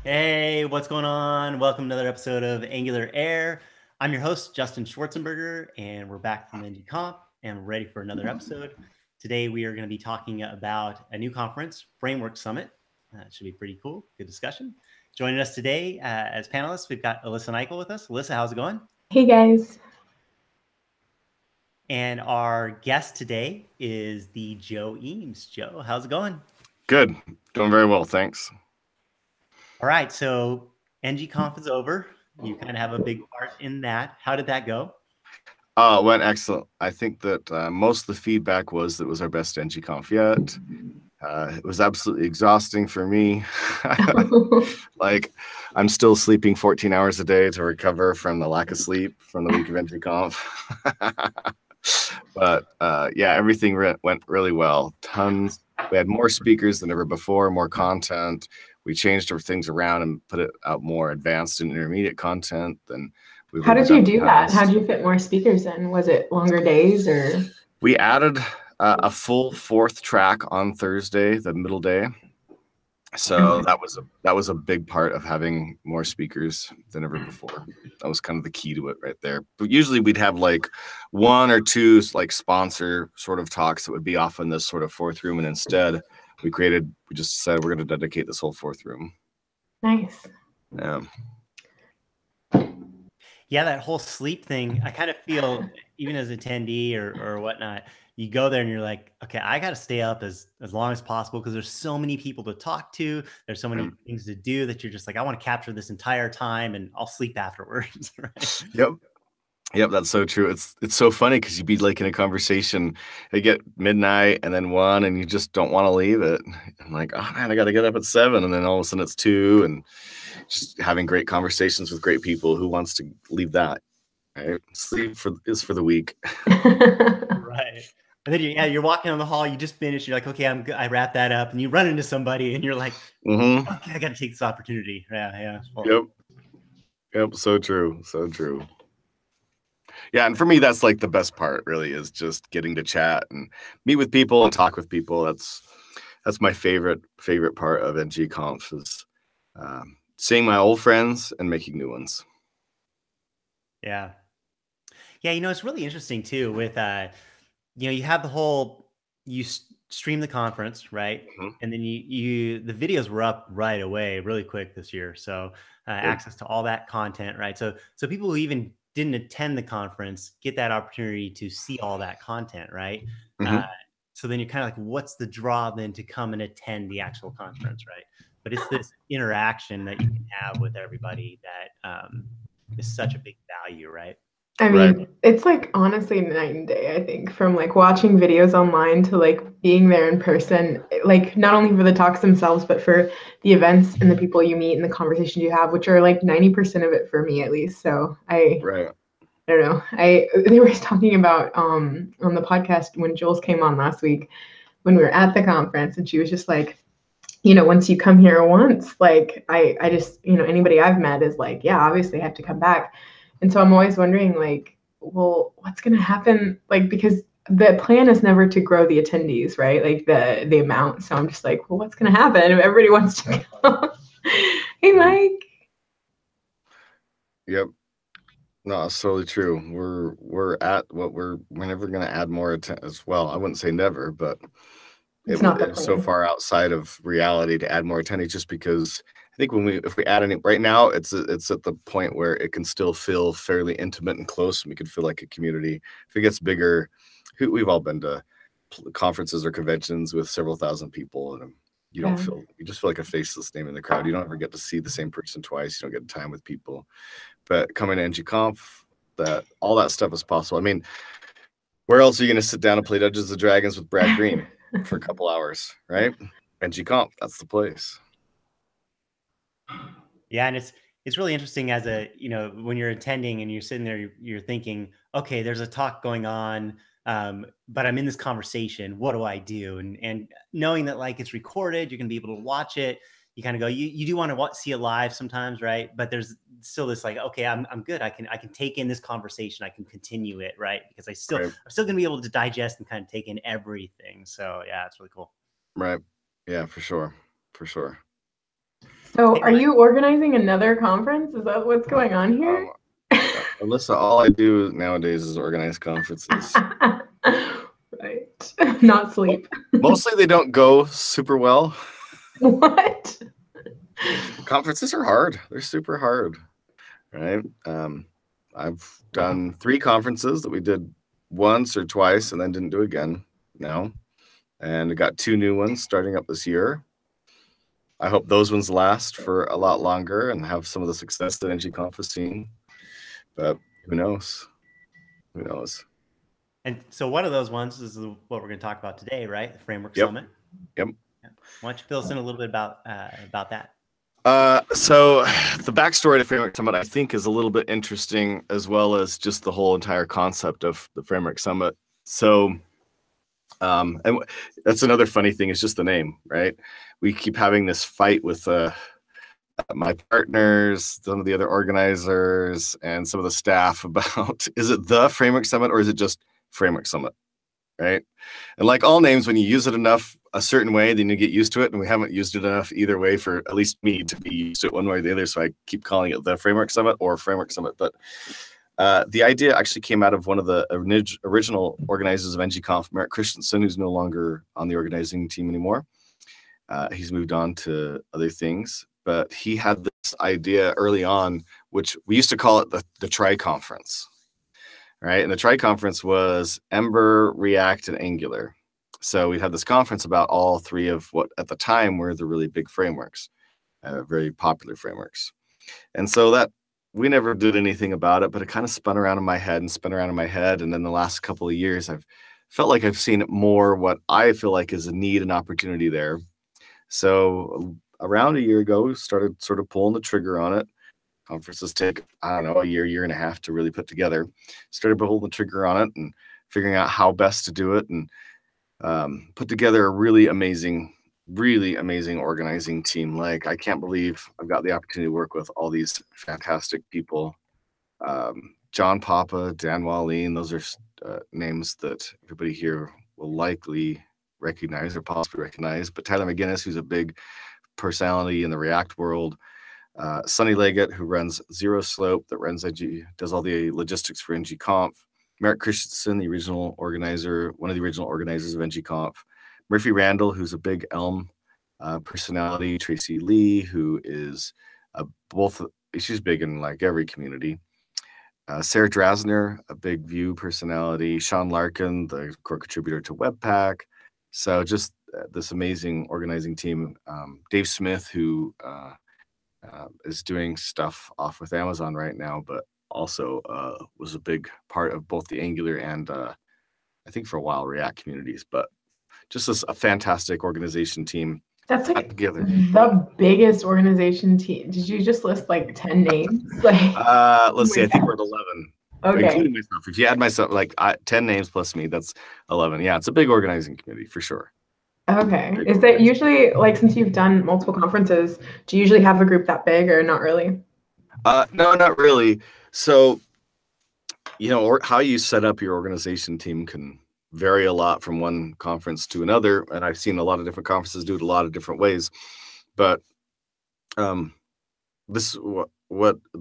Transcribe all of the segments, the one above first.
Hey, what's going on? Welcome to another episode of AngularAir. I'm your host, Justin Schwarzenberger, and we're back from ngConf and we're ready for another episode. Today, we are going to be talking about a new conference, Framework Summit. It should be pretty cool. Good discussion. Joining us today as panelists, we've got Alyssa Nichol with us. Alyssa, how's it going? Hey, guys. And our guest today is the Joe Eames. Joe, how's it going? Good. Doing very well, thanks. All right, so ngConf is over. You kind of have a big part in that. How did that go? It went excellent. I think that most of the feedback was that it was our best ngConf yet. It was absolutely exhausting for me. Like, I'm still sleeping 14 hours a day to recover from the lack of sleep from the week of ngConf. But yeah, everything went really well. We had more speakers than ever before, more content. We changed our things around and put it out more advanced and intermediate content than we've How ever did done you in the do that? past. How did you fit more speakers in? Was it longer days or? We added a full fourth track on Thursday, the middle day. So that was a big part of having more speakers than ever before. That was kind of the key to it right there. But usually we'd have like one or two like sponsor sort of talks that would be off in this sort of fourth room, and instead we just said we're going to dedicate this whole fourth room. Nice. Yeah. Yeah, that whole sleep thing, I kind of feel, even as an attendee or whatnot, you go there and you're like, okay, I got to stay up as long as possible because there's so many people to talk to. There's so many things to do that you're just like, I want to capture this entire time and I'll sleep afterwards. Right? Yep, that's so true. It's so funny because you'd be like in a conversation, you get midnight and then 1, and you just don't want to leave it. I'm like, oh man, I got to get up at 7, and then all of a sudden it's 2, and just having great conversations with great people. Who wants to leave that? Right? Sleep is for the weak. Right. And then you're walking down the hall, you just finished, you're like, okay, I wrap that up, and you run into somebody and you're like, okay, I got to take this opportunity. Yeah. Yep. So true. Yeah, and for me, that's like the best part. Really, is just getting to chat and meet with people and talk with people. That's my favorite part of ngConf is seeing my old friends and making new ones. Yeah. It's really interesting too with you have the whole stream the conference, right? And then the videos were up right away, really quick this year. So access to all that content, right? So people who even didn't attend the conference get that opportunity to see all that content, right? So then you're kind of like, what's the draw then to come and attend the actual conference, right? But it's this interaction that you can have with everybody that is such a big value, right? I mean, it's like honestly night and day, I think, from like watching videos online to like being there in person, like not only for the talks themselves, but for the events and the people you meet and the conversations you have, which are like 90% of it for me at least. So I don't know. They were talking about on the podcast when Jules came on last week when we were at the conference, and she was just like, once you come here once, like I just, anybody I've met is like, yeah, obviously I have to come back. And so I'm always wondering, like, well, what's going to happen? Like, because the plan is never to grow the attendees, right? Like the amount. So I'm just like, well, what's going to happen if everybody wants to come? Hey, Mike. Yep. No, that's totally true. We're at what we're never going to add more as well. I wouldn't say never, but it's so far outside of reality to add more attendees just because I think if we add any right now, it's at the point where it can still feel fairly intimate and close, and we can feel like a community. If it gets bigger, we've all been to conferences or conventions with several thousand people, and you just feel like a faceless name in the crowd. You don't ever get to see the same person twice. You don't get time with people. But coming to ngConf, all that stuff is possible. I mean, where else are you going to sit down and play Dungeons and Dragons with Brad Green for a couple hours, right? ngConf, that's the place. Yeah, and it's really interesting as when you're attending and you're sitting there, you're thinking, okay, there's a talk going on, but I'm in this conversation. What do I do? And knowing that like it's recorded, you're gonna be able to watch it. You kind of go, you do want to see it live sometimes, right? But there's still this like, okay, I'm good. I can take in this conversation. I can continue it, right? Because I'm still gonna be able to digest and kind of take in everything. So yeah, it's really cool. Right. Yeah, for sure. So Hey, are you organizing another conference? Is that what's going on here? Alyssa, all I do nowadays is organize conferences. Right. Not sleep. Mostly they don't go super well. What? Conferences are hard. They're super hard, right? I've done 3 conferences that we did once or twice and then didn't do again now. And I got 2 new ones starting up this year. I hope those ones last for a lot longer and have some of the success that ngConf has seen. But who knows? Who knows? And so one of those ones is what we're going to talk about today, right? The Framework Yep. Summit. Yep. Why don't you fill us in a little bit about that? So the backstory to Framework Summit, I think, is a little bit interesting, as well as just the whole entire concept of the Framework Summit. So, and that's another funny thing is just the name, right? We keep having this fight with my partners, some of the other organizers, and some of the staff about, is it the Framework Summit or is it just Framework Summit, right? And like all names, when you use it enough a certain way, then you get used to it. And we haven't used it enough either way for at least me to be used to it one way or the other. So I keep calling it the Framework Summit or Framework Summit. But the idea actually came out of one of the original organizers of ngConf, Merritt Christensen, who's no longer on the organizing team anymore. He's moved on to other things. But he had this idea early on, which we used to call it the Tri-Conference. Right. And the Tri-Conference was Ember, React, and Angular. So we had this conference about all 3 of what at the time were the really big frameworks, very popular frameworks. And so that we never did anything about it, but it kind of spun around in my head and spun around in my head. And then the last couple of years, I've felt like I've seen more what I feel like is a need and opportunity there. So around a year ago, we started sort of pulling the trigger on it. Conferences take, I don't know, a year and a half to really put together. Started pulling the trigger on it and figuring out how best to do it, and put together a really amazing organizing team. Like, I can't believe I've got the opportunity to work with all these fantastic people. John Papa, Dan Wallin, those are names that everybody here will likely recognize or possibly recognize. But Tyler McGinnis, who's a big personality in the React world. Sonny Leggett, who runs Zero Slope, that runs does all the logistics for ngConf. Merritt Christensen, the original organizer, one of the original organizers of ngConf. Murphy Randall, who's a big Elm personality. Tracy Lee, who is she's big in like every community. Sarah Drasner, a big Vue personality. Sean Larkin, the core contributor to Webpack. So just this amazing organizing team. Dave Smith, who is doing stuff off with Amazon right now, but also was a big part of both the Angular and I think for a while React communities. But just a fantastic organization team. That's like the biggest organization team. Did you just list like 10 names? Like, let's see, I think we're at 11. Okay. Including myself. If you add myself, like 10 names plus me, that's 11. Yeah, it's a big organizing committee for sure. Okay. Is that usually, like, since you've done multiple conferences, do you usually have a group that big or not really? No, not really. So, or how you set up your organization team can vary a lot from one conference to another. And I've seen a lot of different conferences do it a lot of different ways. But the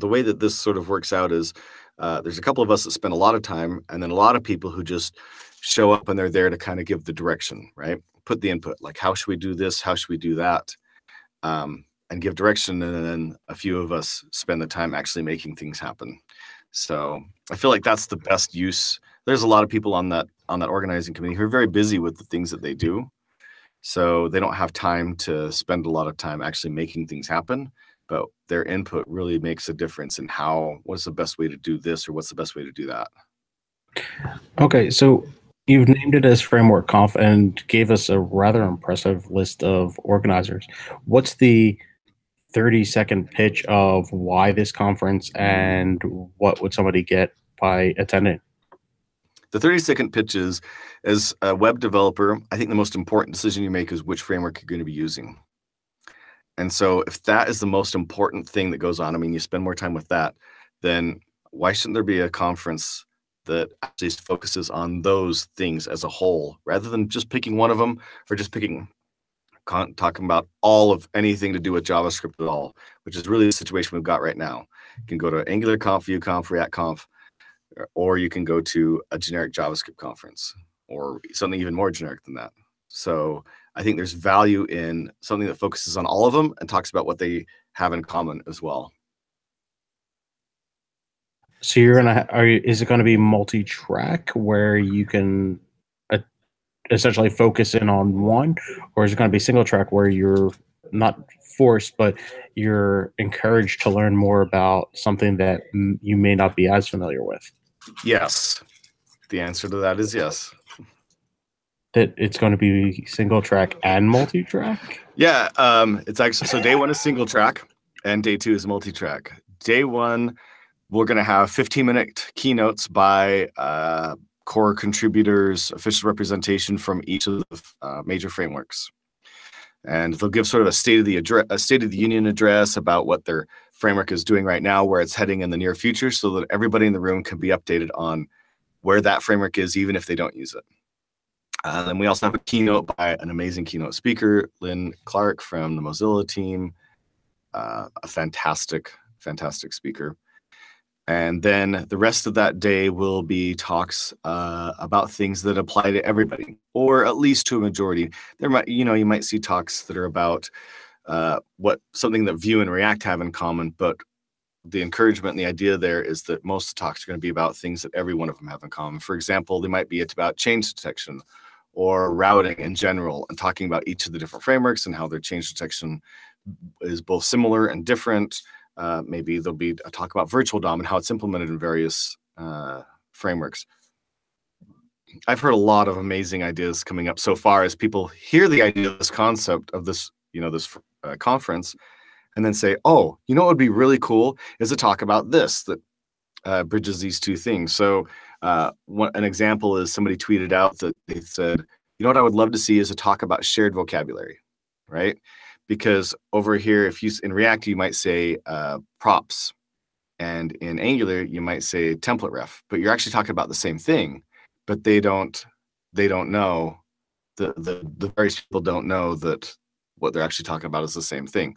way that this sort of works out is there's a couple of us that spend a lot of time, and then a lot of people who just show up and they're there to kind of give the direction, right? Put the input, like, how should we do this? How should we do that? And give direction. And then a few of us spend the time actually making things happen. So I feel like that's the best use. There's a lot of people on that organizing committee who are very busy with the things that they do. So they don't have time to spend a lot of time actually making things happen, but their input really makes a difference in what's the best way to do this or what's the best way to do that. Okay, so you've named it as Framework Conf and gave us a rather impressive list of organizers. What's the 30-second pitch of why this conference and what would somebody get by attending? The 30-second pitch is, as a web developer, I think the most important decision you make is which framework you're going to be using. And so if that is the most important thing that goes on, I mean, you spend more time with that, then why shouldn't there be a conference that actually focuses on those things as a whole, rather than just picking one of them or just picking talking about all of anything to do with JavaScript at all, which is really the situation we've got right now. You can go to AngularConf, VueConf, ReactConf, or you can go to a generic JavaScript conference or something even more generic than that. So I think there's value in something that focuses on all of them and talks about what they have in common as well. So is it going to be multi-track where you can essentially focus in on one, or is it going to be single track where you're not forced, but you're encouraged to learn more about something that you may not be as familiar with? Yes. The answer to that is yes. That it's going to be single track and multi-track? Yeah, it's actually, so day 1 is single track and day 2 is multi-track. Day 1, we're going to have 15-minute keynotes by core contributors, official representation from each of the major frameworks. And they'll give sort of a state of the union address about what their framework is doing right now, where it's heading in the near future, so that everybody in the room can be updated on where that framework is, even if they don't use it. Then we also have a keynote by an amazing keynote speaker, Lynn Clark from the Mozilla team, a fantastic speaker. And then the rest of that day will be talks about things that apply to everybody, or at least to a majority. There might, you might see talks that are about something that Vue and React have in common, but the encouragement and the idea there is that most of the talks are going to be about things that every one of them have in common. For example, they might be about change detection or routing in general, and talking about each of the different frameworks and how their change detection is both similar and different. Maybe there'll be a talk about virtual DOM and how it's implemented in various frameworks. I've heard a lot of amazing ideas coming up so far as people hear the idea of this concept of this, this conference, and then say, oh, what would be really cool is to talk about this that bridges these two things. So an example is somebody tweeted out that they said, what I would love to see is a talk about shared vocabulary, right? Because over here, in React, you might say props, and in Angular, you might say template ref, but you're actually talking about the same thing, but they don't know, the various people don't know that what they're actually talking about is the same thing,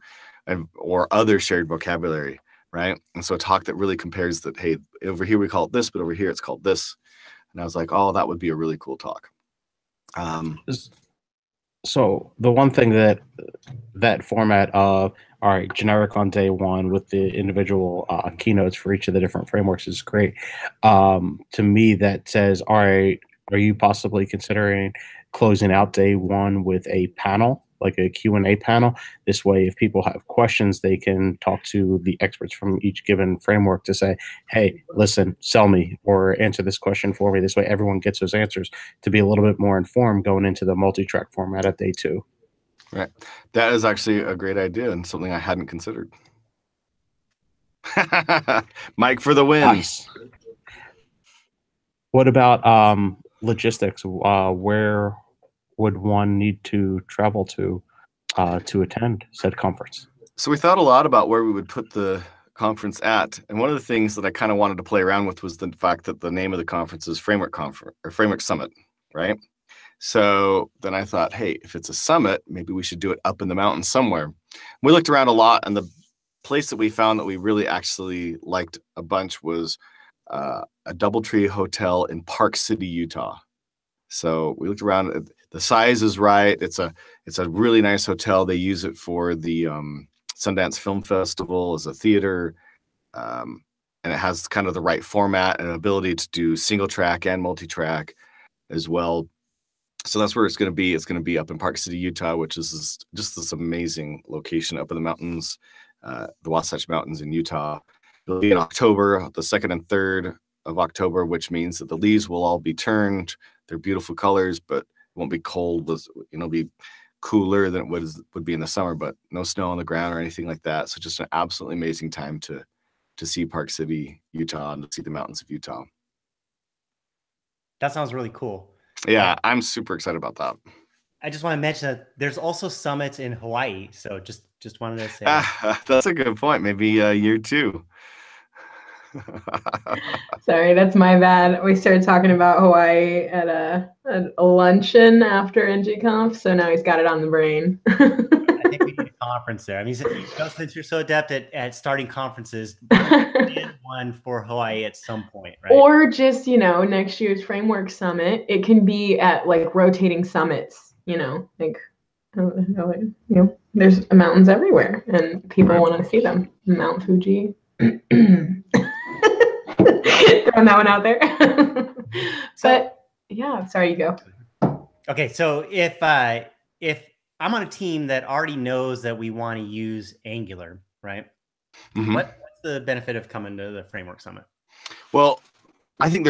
or other shared vocabulary, right? And so a talk that really compares that, hey, over here we call it this, but over here it's called this. And I was like, oh, that would be a really cool talk. So the one thing that format of, all right, generic on day 1 with the individual keynotes for each of the different frameworks is great. To me, that says, all right, are you possibly considering closing out day 1 with a panel, like a Q&A panel? This way, if people have questions, they can talk to the experts from each given framework to say, hey, listen, sell me or answer this question for me. This way, everyone gets those answers to be a little bit more informed going into the multi-track format at day 2. Right. That is actually a great idea and something I hadn't considered. Mike for the win. Nice. What about logistics? Where would one need to travel to attend said conference? So we thought a lot about where we would put the conference at, and one of the things that I kind of wanted to play around with was the fact that the name of the conference is Framework Conference or Framework Summit, right? So then I thought, hey, if it's a summit, maybe we should do it up in the mountains somewhere. We looked around a lot, and the place that we found that we really actually liked a bunch was a DoubleTree hotel in Park City, Utah. So we looked around. The size is right. It's a really nice hotel. They use it for the Sundance Film Festival as a theater, and it has kind of the right format and ability to do single track and multi-track as well. So that's where it's going to be. It's going to be up in Park City, Utah, which is just this amazing location up in the mountains, the Wasatch Mountains in Utah. It'll be in October, the 2nd and 3rd of October, which means that the leaves will all be turned. They're beautiful colors, but it won't be cold. It'll be cooler than it would be in the summer, but no snow on the ground or anything like that. So just an absolutely amazing time to see Park City, Utah, and to see the mountains of Utah. That sounds really cool. Yeah, I'm super excited about that. I just want to mention that there's also summits in Hawaii. So just wanted to say that's a good point. Maybe year 2. Sorry, that's my bad. We started talking about Hawaii at a luncheon after ngConf, so now he's got it on the brain. I think we need a conference there. I mean, since you're so adept at starting conferences, plan one for Hawaii at some point, right? Or just, next year's Framework Summit. It can be at like rotating summits, like, there's mountains everywhere and people want to see them. Mount Fuji. Throwing that one out there. But yeah, sorry, you go. Okay, so if I'm on a team that already knows that we want to use Angular, right? Mm-hmm. What's the benefit of coming to the Framework Summit? Well, I think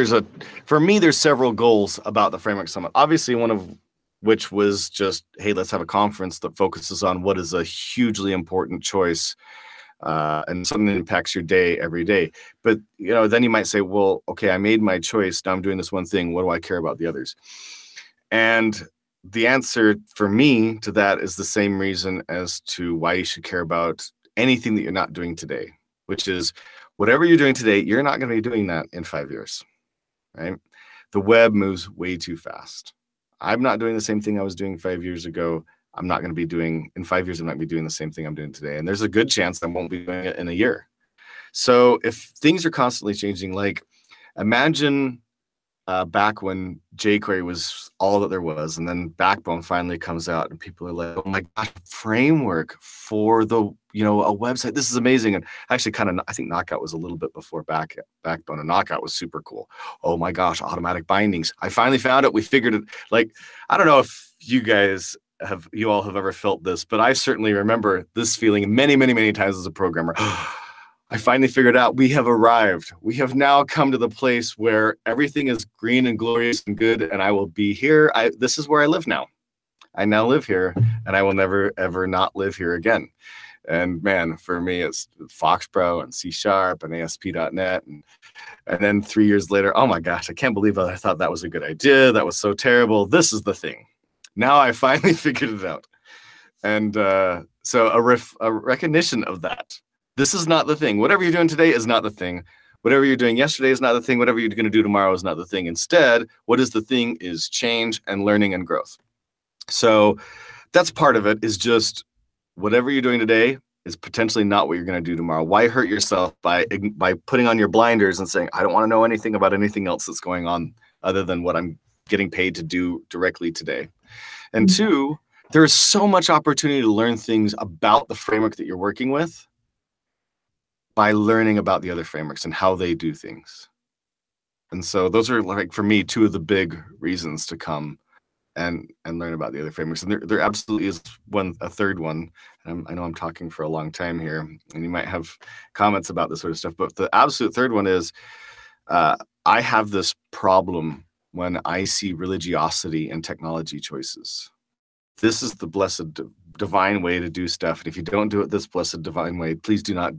for me, there's several goals about the Framework Summit. Obviously, one of which was just, hey, let's have a conference that focuses on what is a hugely important choice and something that impacts your day every day. But, then you might say, well, okay, I made my choice. Now I'm doing this one thing. What do I care about the others? And the answer for me to that is the same reason as to why you should care about anything that you're not doing today, which is whatever you're doing today, you're not going to be doing that in 5 years, right? The web moves way too fast. I'm not doing the same thing I was doing 5 years ago. I'm not going to be doing, in 5 years, I'm not going to be doing the same thing I'm doing today. And there's a good chance I won't be doing it in a year. So if things are constantly changing, like imagine back when jQuery was all that there was, and then Backbone finally comes out, and people are like, "Oh my gosh, framework for the a website. This is amazing." And actually, I think Knockout was a little bit before Backbone, and Knockout was super cool. Oh my gosh, automatic bindings! I finally found it. We figured it. Like, I don't know if you all have ever felt this, but I certainly remember this feeling many, many, many times as a programmer. I finally figured out we have arrived. We have now come to the place where everything is green and glorious and good, and I will be here. This is where I live now. I now live here, and I will never, ever not live here again. And man, for me, it's Foxborough and C# and ASP.NET. And then 3 years later, oh my gosh, I can't believe I thought that was a good idea. That was so terrible. This is the thing. Now I finally figured it out. And so a recognition of that. This is not the thing. Whatever you're doing today is not the thing. Whatever you're doing yesterday is not the thing. Whatever you're going to do tomorrow is not the thing. Instead, what is the thing is change and learning and growth. So that's part of it, is just whatever you're doing today is potentially not what you're going to do tomorrow. Why hurt yourself by putting on your blinders and saying, I don't want to know anything about anything else that's going on other than what I'm getting paid to do directly today. And two, there is so much opportunity to learn things about the framework that you're working with by learning about the other frameworks and how they do things. And so those are, like, for me, two of the big reasons to come and learn about the other frameworks. And there absolutely is a third one. I know I'm talking for a long time here, and you might have comments about this sort of stuff, but the absolute third one is I have this problem when I see religiosity in technology choices. This is the blessed divine way to do stuff. And if you don't do it this blessed divine way, please do not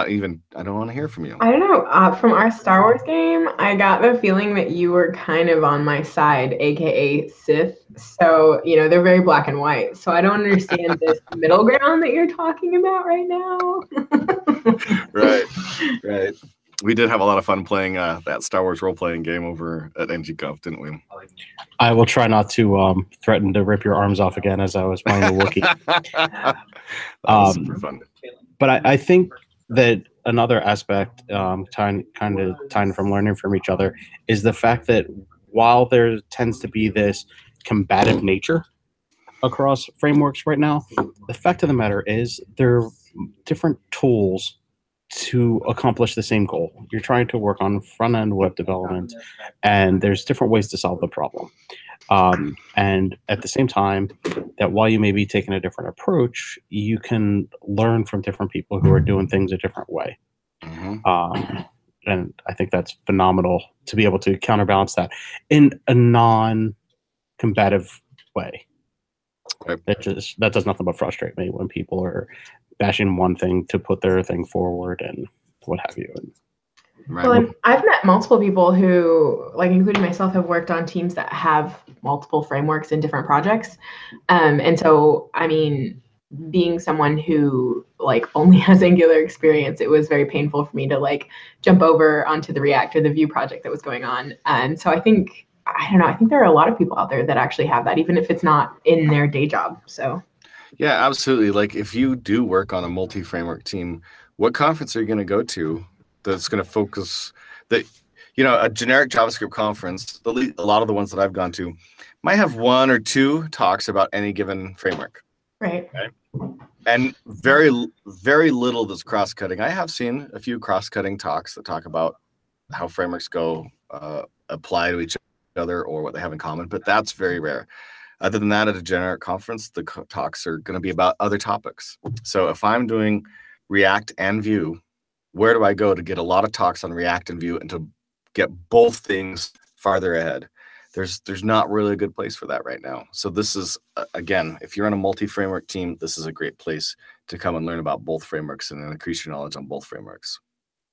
even, I don't want to hear from you. I don't know. From our Star Wars game, I got the feeling that you were kind of on my side, aka Sith. So, they're very black and white. So I don't understand this middle ground that you're talking about right now. Right. We did have a lot of fun playing that Star Wars role-playing game over at ngConf, didn't we? I will try not to threaten to rip your arms off again as I was playing the Wookiee. That was super fun. But I think that another aspect, kind of tying from learning from each other, is the fact that while there tends to be this combative nature across frameworks right now, the fact of the matter is there are different tools to accomplish the same goal. You're trying to work on front-end web development, and there's different ways to solve the problem. And at the same time, that while you may be taking a different approach, you can learn from different people who are doing things a different way. Mm-hmm. And I think that's phenomenal to be able to counterbalance that in a non-combative way. Right. That does nothing but frustrate me when people are bashing one thing to put their thing forward and what have you. Right. Well, and I've met multiple people who, like, including myself, have worked on teams that have multiple frameworks in different projects. And so, I mean, being someone who like only has Angular experience, it was very painful for me to like jump over onto the React or the Vue project that was going on. And so I think, I don't know, I think there are a lot of people out there that actually have that, even if it's not in their day job. So yeah, absolutely. Like if you do work on a multi-framework team, what conference are you going to go to that's going to focus that, you know, a generic JavaScript conference, a lot of the ones that I've gone to might have 1 or 2 talks about any given framework. right. And very, very little that's cross-cutting. I have seen a few cross-cutting talks that talk about how frameworks apply to each other or what they have in common, but that's very rare. Other than that, at a generic conference, the talks are going to be about other topics. So if I'm doing React and Vue, where do I go to get a lot of talks on React and Vue and to get both things farther ahead? There's not really a good place for that right now. So this is, again, if you're on a multi-framework team, this is a great place to come and learn about both frameworks and increase your knowledge on both frameworks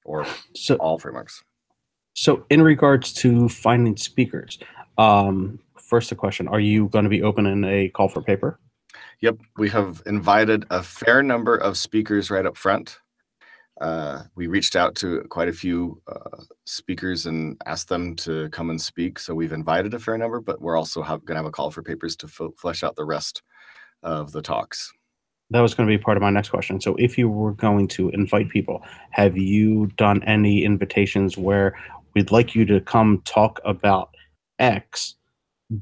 or all frameworks. So in regards to finding speakers, first a question, are you going to be opening a call for paper? Yep, we have invited a fair number of speakers right up front. We reached out to quite a few speakers and asked them to come and speak. So we've invited a fair number, but we're also going to have a call for papers to flesh out the rest of the talks. That was going to be part of my next question. So if you were going to invite people, have you done any invitations where we'd like you to come talk about X,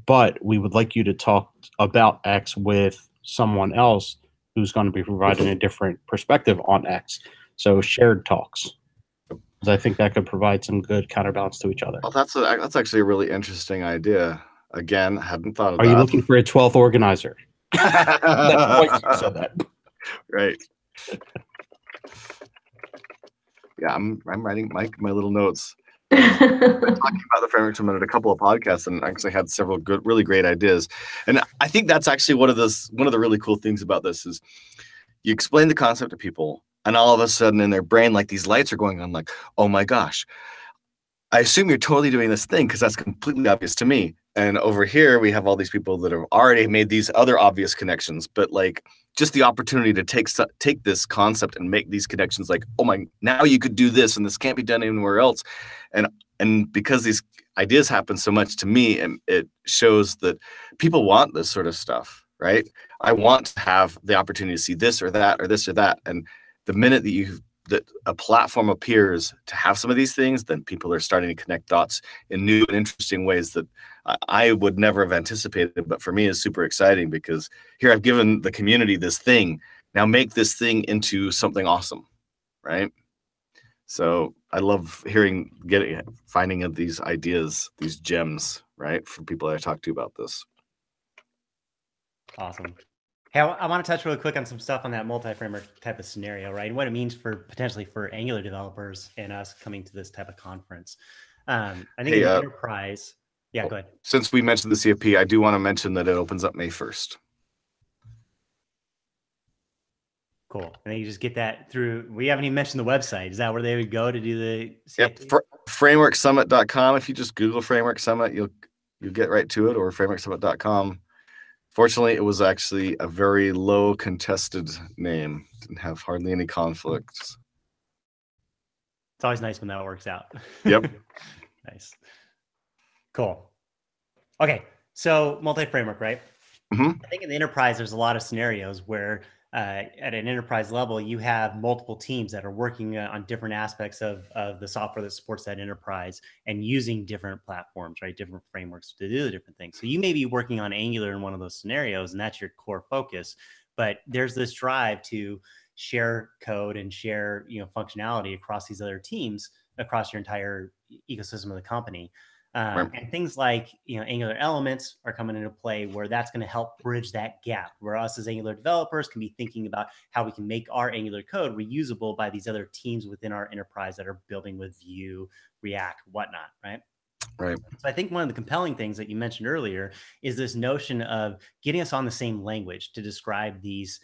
but we would like you to talk about X with someone else who's going to be providing a different perspective on X? So shared talks, because I think that could provide some good counterbalance to each other. Well, that's actually a really interesting idea. Again, I hadn't thought of that. Are you looking for a 12th organizer? That's why you said that. Right. Yeah, I'm writing my little notes. Talking about the framework summit at a couple of podcasts, and actually had several really great ideas. And I think that's actually one of the really cool things about this is you explain the concept to people, and all of a sudden in their brain, like these lights are going on, like, oh my gosh, I assume you're totally doing this thing because that's completely obvious to me. And over here, we have all these people that have already made these other obvious connections, but like just the opportunity to take this concept and make these connections, like, oh my, now you could do this, and this can't be done anywhere else. And because these ideas happen so much to me, and it shows that people want this sort of stuff, right? I want to have the opportunity to see this or that or this or that. And the minute that a platform appears to have some of these things, then people are starting to connect dots in new and interesting ways that I would never have anticipated. But for me, it's super exciting because here I've given the community this thing. Now make this thing into something awesome, right? So I love finding these ideas, these gems, right, from people I talk to about this. Awesome. Hey, I want to touch really quick on some stuff on that multi-framework type of scenario, right? And what it means potentially for Angular developers and us coming to this type of conference. I think in the enterprise, yeah, go ahead. Since we mentioned the CFP, I do want to mention that it opens up May 1st. Cool. And then you just get that through, we haven't even mentioned the website. Is that where they would go to do the CFP? Yep, frameworksummit.com. If you just Google Framework Summit, you'll get right to it, or frameworksummit.com. Fortunately, it was actually a very low contested name. Didn't have hardly any conflicts. It's always nice when that works out. Yep. Nice. Cool. Okay. So multi-framework, right? Mm-hmm. I think in the enterprise, there's a lot of scenarios where at an enterprise level, you have multiple teams that are working on different aspects of the software that supports that enterprise and using different platforms, right? Different frameworks to do the different things. So you may be working on Angular in one of those scenarios, and that's your core focus. But there's this drive to share code and share, functionality across these other teams, across your entire ecosystem of the company. Right. And things like, Angular elements are coming into play where that's going to help bridge that gap where us as Angular developers can be thinking about how we can make our Angular code reusable by these other teams within our enterprise that are building with Vue, React, whatnot, right? Right. So I think one of the compelling things that you mentioned earlier is this notion of getting us on the same language to describe these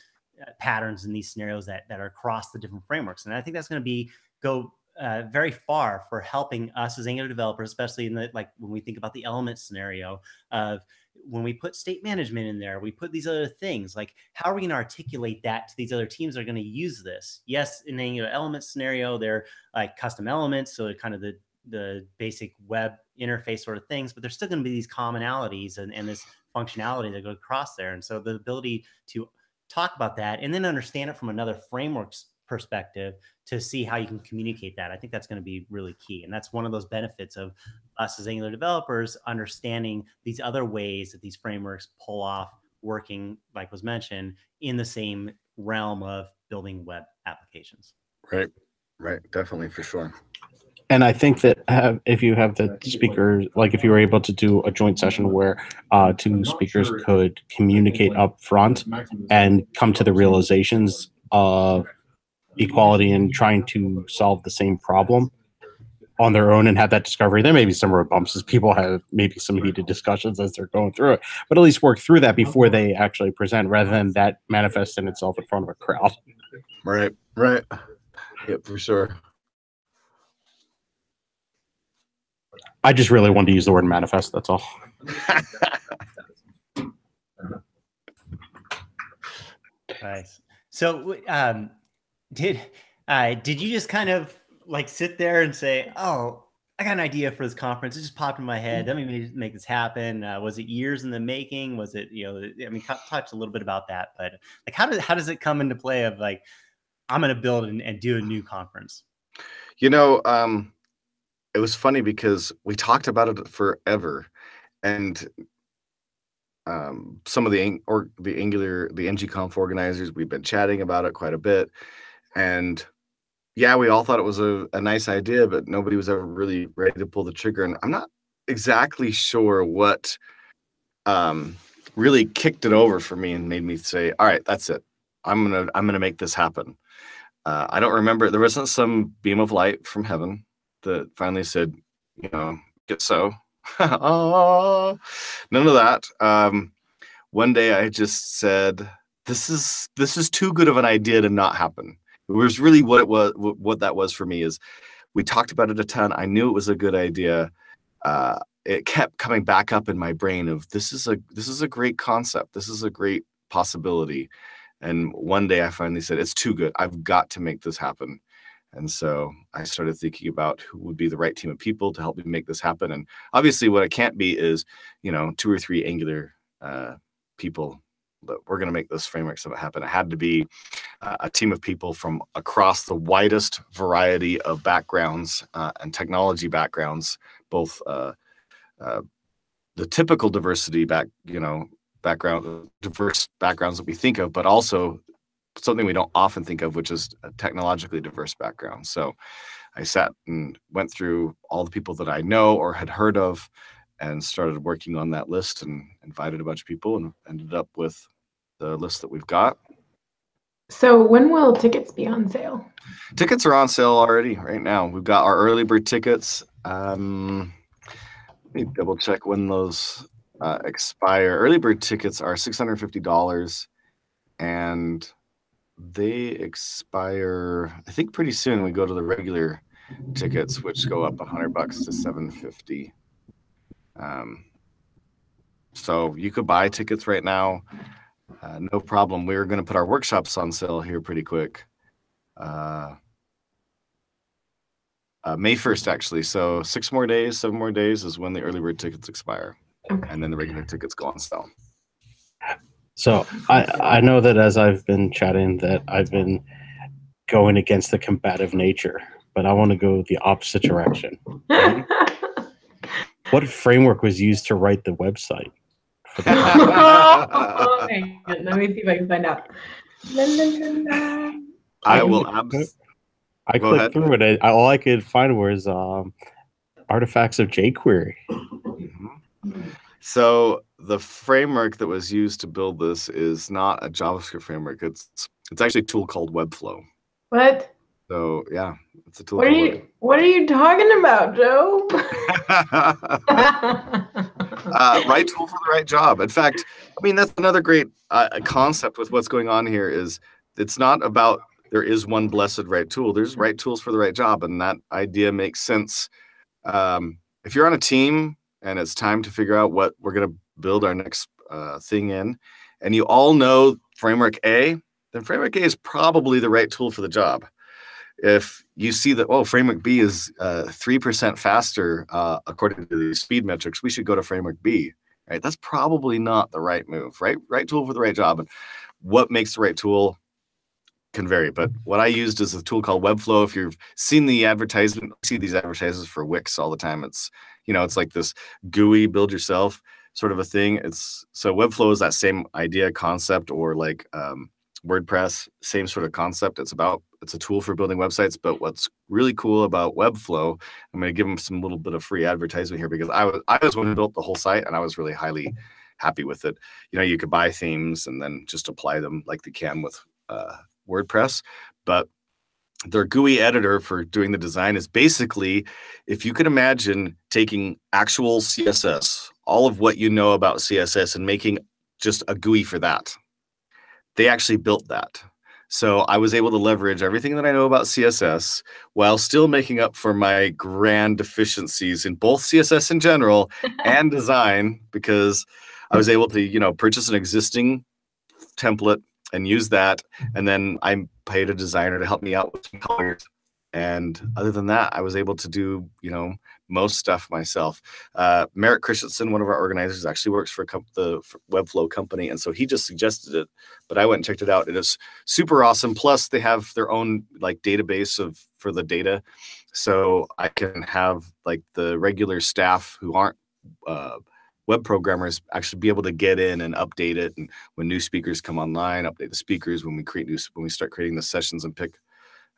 patterns and these scenarios that are across the different frameworks. And I think that's going to go very far for helping us as Angular developers, especially in the, like when we think about the element scenario of when we put state management in there, we put these other things, like how are we going to articulate that to these other teams that are going to use this? Yes, in Angular element scenario, they're like custom elements, so kind of the basic web interface sort of things, but there's still going to be these commonalities and this functionality that go across there. And so the ability to talk about that and then understand it from another framework's perspective to see how you can communicate that, I think that's going to be really key. And that's one of those benefits of us as Angular developers, understanding these other ways that these frameworks pull off working, like was mentioned, in the same realm of building web applications. Right. Definitely, for sure. And I think that if you have the speakers, like if you were able to do a joint session where two speakers could communicate up front and come to the realizations of equality and trying to solve the same problem on their own and have that discovery, there may be some road bumps as people have maybe some heated discussions as they're going through it, but at least work through that before they actually present, rather than that manifest in itself in front of a crowd. Right. Yep, for sure. I just really wanted to use the word manifest, that's all. Nice. So did you just kind of like sit there and say, oh, I got an idea for this conference, it just popped in my head, let me make this happen? Was it years in the making? Was it, I mean, touch a little bit about that, but like how does it come into play of like, I'm going to build and do a new conference? It was funny because we talked about it forever, and some of the Angular, the ngConf organizers, we've been chatting about it quite a bit, and yeah, we all thought it was a nice idea, but nobody was ever really ready to pull the trigger. And I'm not exactly sure what really kicked it over for me and made me say, all right, that's it. I'm gonna make this happen. I don't remember. There wasn't some beam of light from heaven that finally said, get so. Oh, none of that. One day I just said, this is too good of an idea to not happen. It was really what that was for me. Is we talked about it a ton. I knew it was a good idea. It kept coming back up in my brain of this is a great concept. This is a great possibility. And one day I finally said, it's too good. I've got to make this happen. And so I started thinking about who would be the right team of people to help me make this happen. And obviously what it can't be is, 2 or 3 Angular people, but we're going to make this framework stuff happen. It had to be a team of people from across the widest variety of backgrounds and technology backgrounds, both the typical diversity diverse backgrounds that we think of, but also something we don't often think of, which is a technologically diverse background. So I sat and went through all the people that I know or had heard of and started working on that list and invited a bunch of people and ended up with the list that we've got. So when will tickets be on sale? Tickets are on sale already right now. We've got our early bird tickets. Let me double check when those expire. Early bird tickets are $650 and they expire, I think, pretty soon. We go to the regular tickets, which go up $100 to $750. So you could buy tickets right now, no problem. We're going to put our workshops on sale here pretty quick. May 1st, actually. So 7 more days is when the early bird tickets expire. Okay. And then the regular tickets go on sale. So I know that as I've been chatting that I've been going against the combative nature, but I want to go the opposite direction. What framework was used to write the website? For the Let me see if I can find out. I clicked through it. All I could find was artifacts of jQuery. Mm-hmm. So the framework that was used to build this is not a JavaScript framework. It's actually a tool called Webflow. What? So yeah, it's a tool. What are you talking about, Joe? Right tool for the right job. In fact, I mean, that's another great concept with what's going on here is it's not about there is one blessed right tool. There's right tools for the right job, and that idea makes sense. If you're on a team and it's time to figure out what we're going to build our next thing in, and you all know framework A, then framework A is probably the right tool for the job. If you see that, oh, framework B is 3% faster according to the speed metrics, we should go to framework B, right? That's probably not the right move, right? Right tool for the right job. And what makes the right tool can vary. But what I used is a tool called Webflow. If you've seen the advertisement, see these advertisements for Wix all the time. It's, it's like this GUI build yourself sort of a thing. So Webflow is that same idea, concept, or like WordPress, same sort of concept. It's a tool for building websites. But what's really cool about Webflow, I'm going to give them some little bit of free advertisement here, because I was one who built the whole site, and I was really highly happy with it. You could buy themes and then just apply them like you can with WordPress, but their GUI editor for doing the design is basically, if you could imagine taking actual CSS, all of what you know about CSS, and making just a GUI for that. They actually built that. So I was able to leverage everything that I know about CSS while still making up for my grand deficiencies in both CSS in general and design, because I was able to, purchase an existing template and use that. And then I paid a designer to help me out with some colors. And other than that, I was able to do, most stuff myself. Merritt Christensen, one of our organizers, actually works for the Webflow company. And so he just suggested it, but I went and checked it out. It is super awesome. Plus they have their own database for the data. So I can have the regular staff who aren't web programmers actually be able to get in and update it. And when new speakers come online, update the speakers. When we start creating the sessions and pick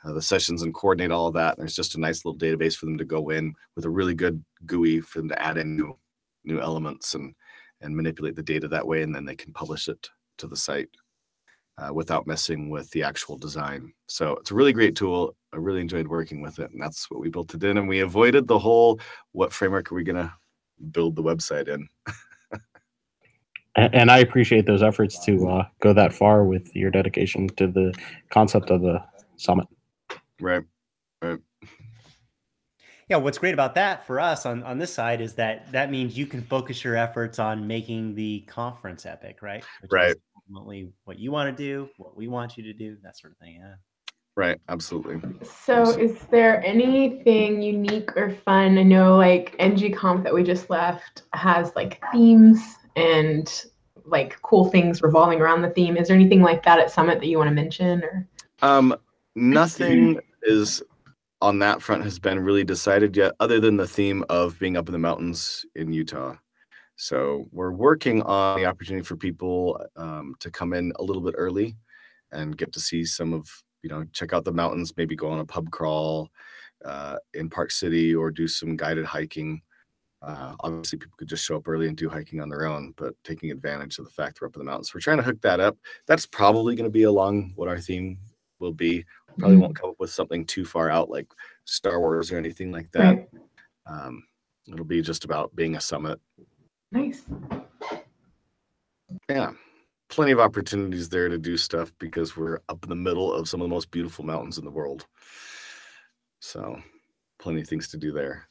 the sessions and coordinate all of that. And there's just a nice little database for them to go in with a really good GUI for them to add in new elements and manipulate the data that way. And then they can publish it to the site without messing with the actual design. So it's a really great tool. I really enjoyed working with it. And that's what we built it in. And we avoided the whole, what framework are we going to build the website in? And I appreciate those efforts to go that far with your dedication to the concept of the summit. Right. Yeah, what's great about that for us on this side is that means you can focus your efforts on making the conference epic, right? Which is ultimately what you want to do, what we want you to do, that sort of thing. Yeah. Right, absolutely. So is there anything unique or fun? I know ngConf that we just left has themes and cool things revolving around the theme. Is there anything like that at Summit that you want to mention? Or nothing is on that front has been really decided yet, other than the theme of being up in the mountains in Utah. So we're working on the opportunity for people to come in a little bit early and get to see some of, check out the mountains, maybe go on a pub crawl in Park City, or do some guided hiking. Obviously, people could just show up early and do hiking on their own, but taking advantage of the fact we're up in the mountains. We're trying to hook that up. That's probably going to be along what our theme will be. Probably won't come up with something too far out like Star Wars or anything like that. Right. It'll be just about being a summit. Nice. Yeah. Plenty of opportunities there to do stuff because we're up in the middle of some of the most beautiful mountains in the world. So plenty of things to do there.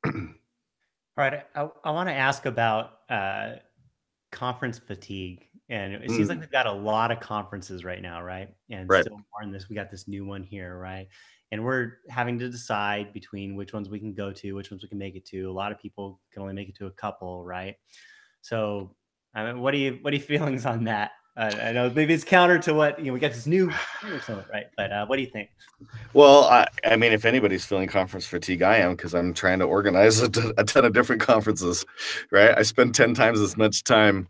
All right. I want to ask about conference fatigue. And it seems like we've got a lot of conferences right now, right? And still more in this, we got this new one here, right? And we're having to decide between which ones we can go to, which ones we can make it to. A lot of people can only make it to a couple, right? So, I mean, what are your feelings on that? I know maybe it's counter to what we got this new summit, right? But what do you think? Well, I mean, if anybody's feeling conference fatigue, I am, because I'm trying to organize a ton of different conferences, right? I spend 10 times as much time.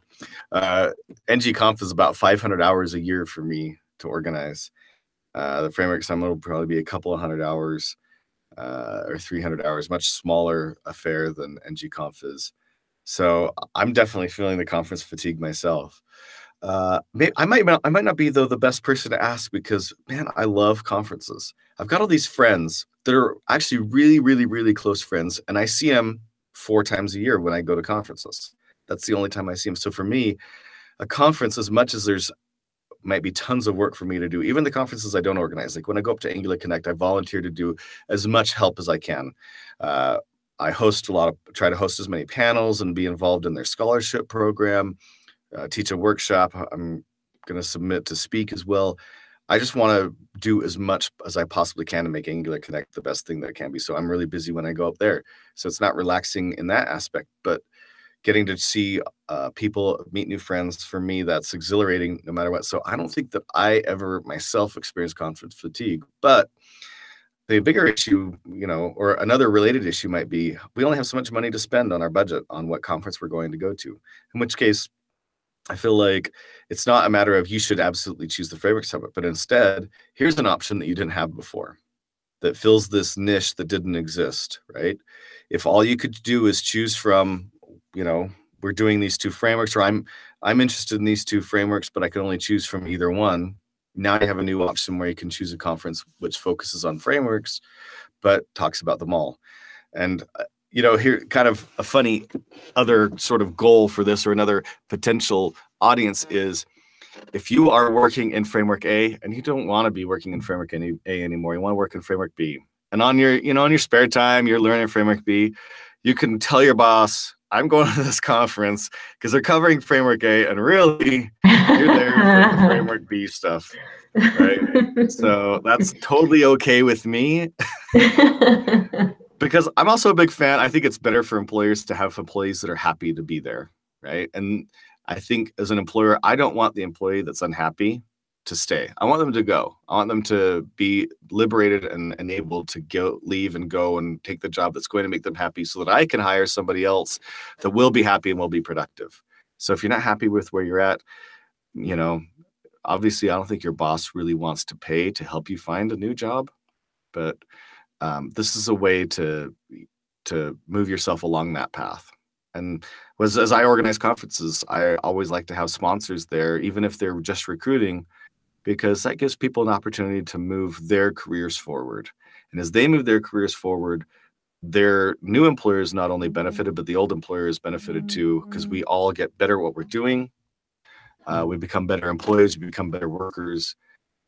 ngConf is about 500 hours a year for me to organize. The Framework Summit will probably be a couple of 100 hours or 300 hours, much smaller affair than ngConf is. So I'm definitely feeling the conference fatigue myself. I might not be, though, the best person to ask, because, man, I love conferences. I've got all these friends that are actually really, really, really close friends, and I see them 4 times a year when I go to conferences. That's the only time I see them. So for me, a conference, as much as there's might be tons of work for me to do. Even the conferences I don't organize, like when I go up to Angular Connect, I volunteer to do as much help as I can. I try to host as many panels and be involved in their scholarship program, teach a workshop. I'm going to submit to speak as well. I just want to do as much as I possibly can to make Angular Connect the best thing that it can be. So I'm really busy when I go up there. So it's not relaxing in that aspect, but getting to see people, meet new friends, for me, that's exhilarating no matter what. So I don't think that I ever myself experienced conference fatigue, but the bigger issue, or another related issue might be we only have so much money to spend on our budget on what conference we're going to go to, in which case I feel like it's not a matter of you should absolutely choose the Framework Summit, but instead, here's an option that you didn't have before that fills this niche that didn't exist, right? If all you could do is choose from, we're doing these two frameworks, or I'm interested in these two frameworks, but I can only choose from either one. Now you have a new option where you can choose a conference which focuses on frameworks, but talks about them all. And here, kind of a funny other sort of goal for this, or another potential audience, is if you are working in Framework A and you don't want to be working in Framework A anymore, you want to work in Framework B, and on your spare time, you're learning Framework B, you can tell your boss, I'm going to this conference because they're covering Framework A, and really, you're there for the Framework B stuff, right? So that's totally okay with me. Because I'm also a big fan. I think it's better for employers to have employees that are happy to be there, right? And I think as an employer, I don't want the employee that's unhappy to stay. I want them to go. I want them to be liberated and able to leave and go and take the job that's going to make them happy, so that I can hire somebody else that will be happy and will be productive. So if you're not happy with where you're at, obviously I don't think your boss really wants to pay to help you find a new job, but this is a way to move yourself along that path. And as I organize conferences, I always like to have sponsors there, even if they're just recruiting, because that gives people an opportunity to move their careers forward. And as they move their careers forward, their new employers not only benefited, but the old employers benefited too, because we all get better at what we're doing. We become better employees, we become better workers,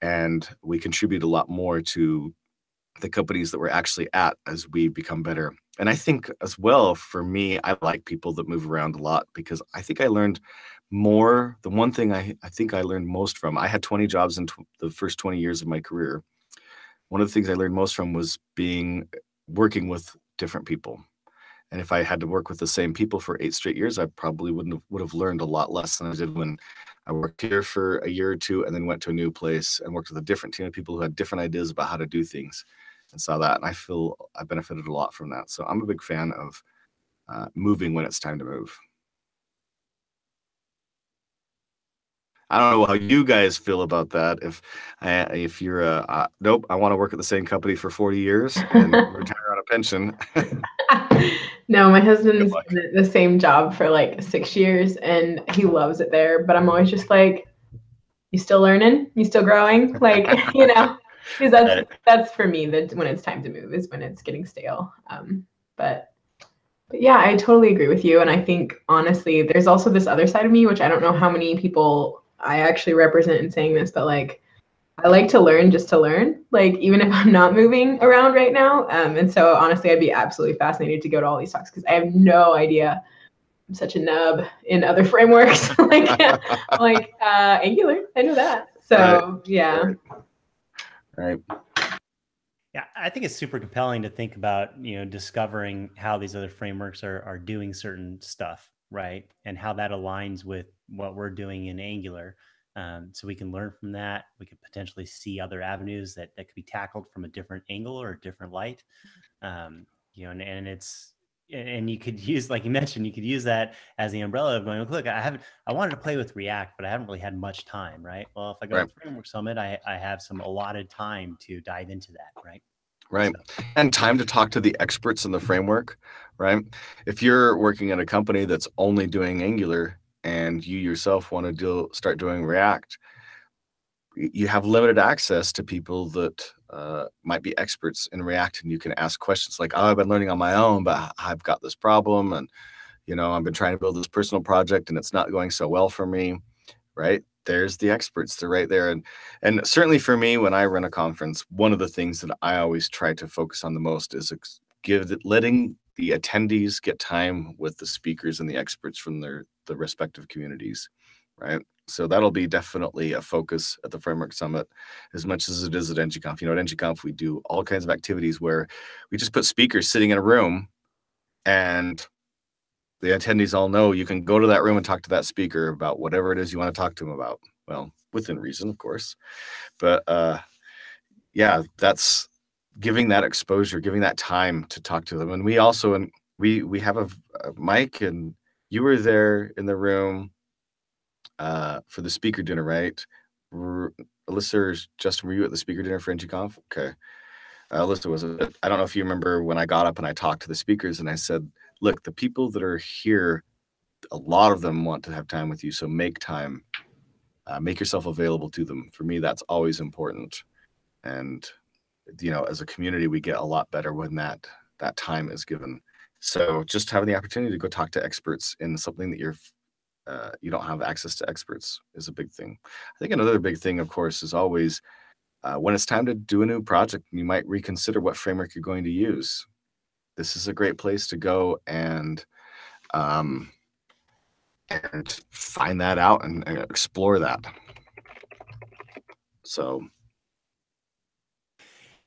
and we contribute a lot more to the companies that we're actually at as we become better. And I think as well, for me, I like people that move around a lot, because I think I learned more. The one thing I think I learned most from, I had 20 jobs in the first 20 years of my career. One of the things I learned most from was working with different people. And if I had to work with the same people for 8 straight years, I probably would have learned a lot less than I did when I worked here for a year or two and then went to a new place and worked with a different team of people who had different ideas about how to do things, and saw that. And I feel I benefited a lot from that. So I'm a big fan of moving when it's time to move. I don't know how you guys feel about that. If you're nope, I want to work at the same company for 40 years and retire on a pension. No, my husband's been at the same job for like 6 years and he loves it there. But I'm always just like, you still learning? You still growing? Like, because that's for me, that when it's time to move is when it's getting stale. But yeah, I totally agree with you. And I think honestly, there's also this other side of me, which I don't know how many people I actually represent in saying this, but like, I like to learn just to learn, like even if I'm not moving around right now. And so honestly, I'd be absolutely fascinated to go to all these talks, because I have no idea. I'm such a nub in other frameworks, like Angular. I know that. So yeah. Right. Yeah, I think it's super compelling to think about, discovering how these other frameworks are doing certain stuff, right? And how that aligns with what we're doing in Angular. So we can learn from that. We could potentially see other avenues that could be tackled from a different angle or a different light. And you could use, like you mentioned, you could use that as the umbrella of going, look, I wanted to play with React, but I haven't really had much time, right? Well, if I go to Framework Summit, I have some allotted time to dive into that, right? Right. So. And time to talk to the experts in the framework, right? If you're working at a company that's only doing Angular and you yourself want to start doing React, you have limited access to people that might be experts in React, and you can ask questions like, I've been learning on my own, but I've got this problem, and I've been trying to build this personal project and it's not going so well for me, right? there's the experts. They're right there. And certainly for me, when I run a conference, one of the things that I always try to focus on the most is letting the attendees get time with the speakers and the experts from the respective communities, right? So that'll be definitely a focus at the Framework Summit as much as it is at ngConf. You know, at ngConf, we do all kinds of activities where we just put speakers sitting in a room, and the attendees all know you can go to that room and talk to that speaker about whatever it is you want to talk to them about. Well, within reason, of course. But yeah, that's giving that exposure, giving that time to talk to them. And we also, and we have a Mike, and you were there in the room for the speaker dinner, right? Alyssa or Justin, were you at the speaker dinner for ngConf? Okay. Alyssa was. I don't know if you remember when I got up and I talked to the speakers and I said, look, the people that are here, a lot of them want to have time with you. So make time, make yourself available to them. For me, that's always important. And, you know, as a community, we get a lot better when that time is given. So just having the opportunity to go talk to experts in something that you don't have access to experts is a big thing. I think another big thing, of course, is always when it's time to do a new project, you might reconsider what framework you're going to use. This is a great place to go and find that out and explore that. So.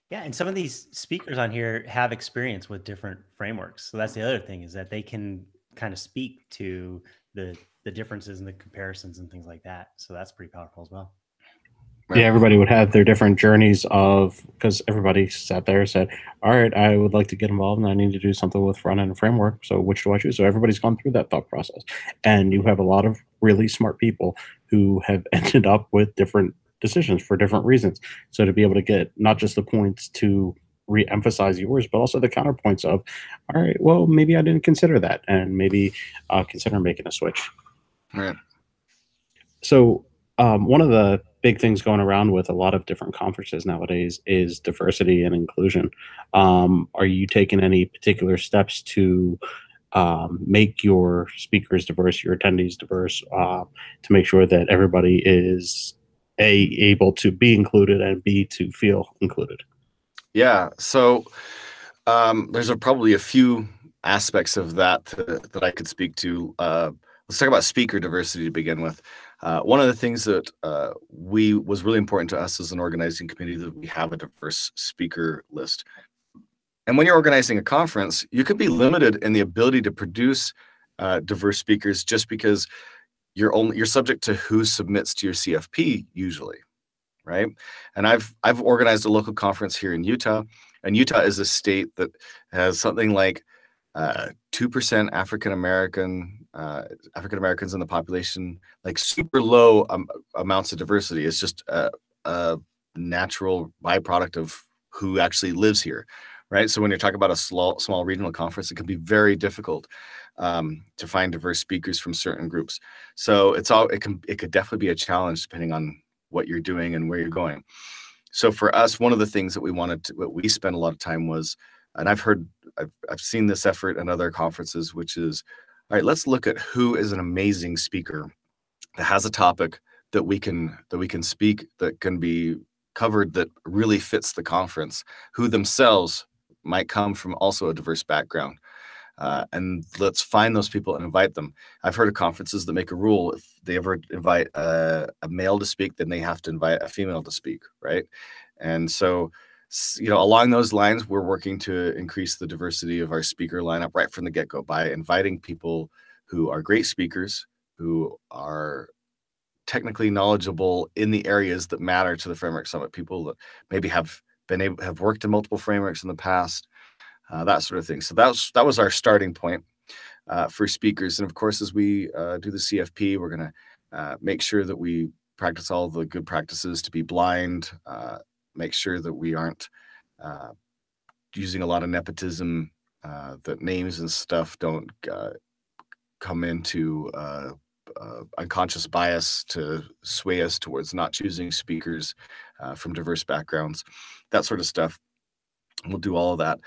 Yeah, and some of these speakers on here have experience with different frameworks. So that's the other thing, is that they can kind of speak to the differences and the comparisons and things like that. So that's pretty powerful as well. Yeah, everybody would have their different journeys because everybody sat there and said, all right, I would like to get involved and I need to do something with front-end framework. So which do I choose? So everybody's gone through that thought process. And you have a lot of really smart people who have ended up with different decisions for different reasons. So to be able to get not just the points to re-emphasize yours, but also the counterpoints of, all right, well, maybe I didn't consider that, and maybe consider making a switch. Right. So one of the big things going around with a lot of different conferences nowadays is diversity and inclusion. Are you taking any particular steps to make your speakers diverse, your attendees diverse, to make sure that everybody is able to be included and B, to feel included? Yeah. So there's probably a few aspects of that that I could speak to. Let's talk about speaker diversity to begin with. One of the things that was really important to us as an organizing committee, that we have a diverse speaker list. And when you're organizing a conference, you could be limited in the ability to produce diverse speakers just because you're subject to who submits to your CFP usually, right? And I've organized a local conference here in Utah, and Utah is a state that has something like 2% African Americans in the population, like super low amounts of diversity. It's just a natural byproduct of who actually lives here, right? So when you're talking about a small regional conference, it can be very difficult to find diverse speakers from certain groups. So it could definitely be a challenge depending on what you're doing and where you're going. So for us, one of the things that what we spent a lot of time was, and I've seen this effort in other conferences, which is, all right, let's look at who is an amazing speaker that has a topic that we can speak, that can be covered, that really fits the conference, who themselves might come from also a diverse background. And let's find those people and invite them. I've heard of conferences that make a rule: if they ever invite a male to speak, then they have to invite a female to speak, right? And so, along those lines, we're working to increase the diversity of our speaker lineup right from the get-go by inviting people who are great speakers, who are technically knowledgeable in the areas that matter to the Framework Summit, people that maybe have worked in multiple frameworks in the past, that sort of thing. So that was our starting point for speakers. And of course, as we do the CFP, we're going to make sure that we practice all the good practices to be blind, make sure that we aren't using a lot of nepotism, that names and stuff don't come into unconscious bias to sway us towards not choosing speakers from diverse backgrounds, that sort of stuff. We'll do all of that.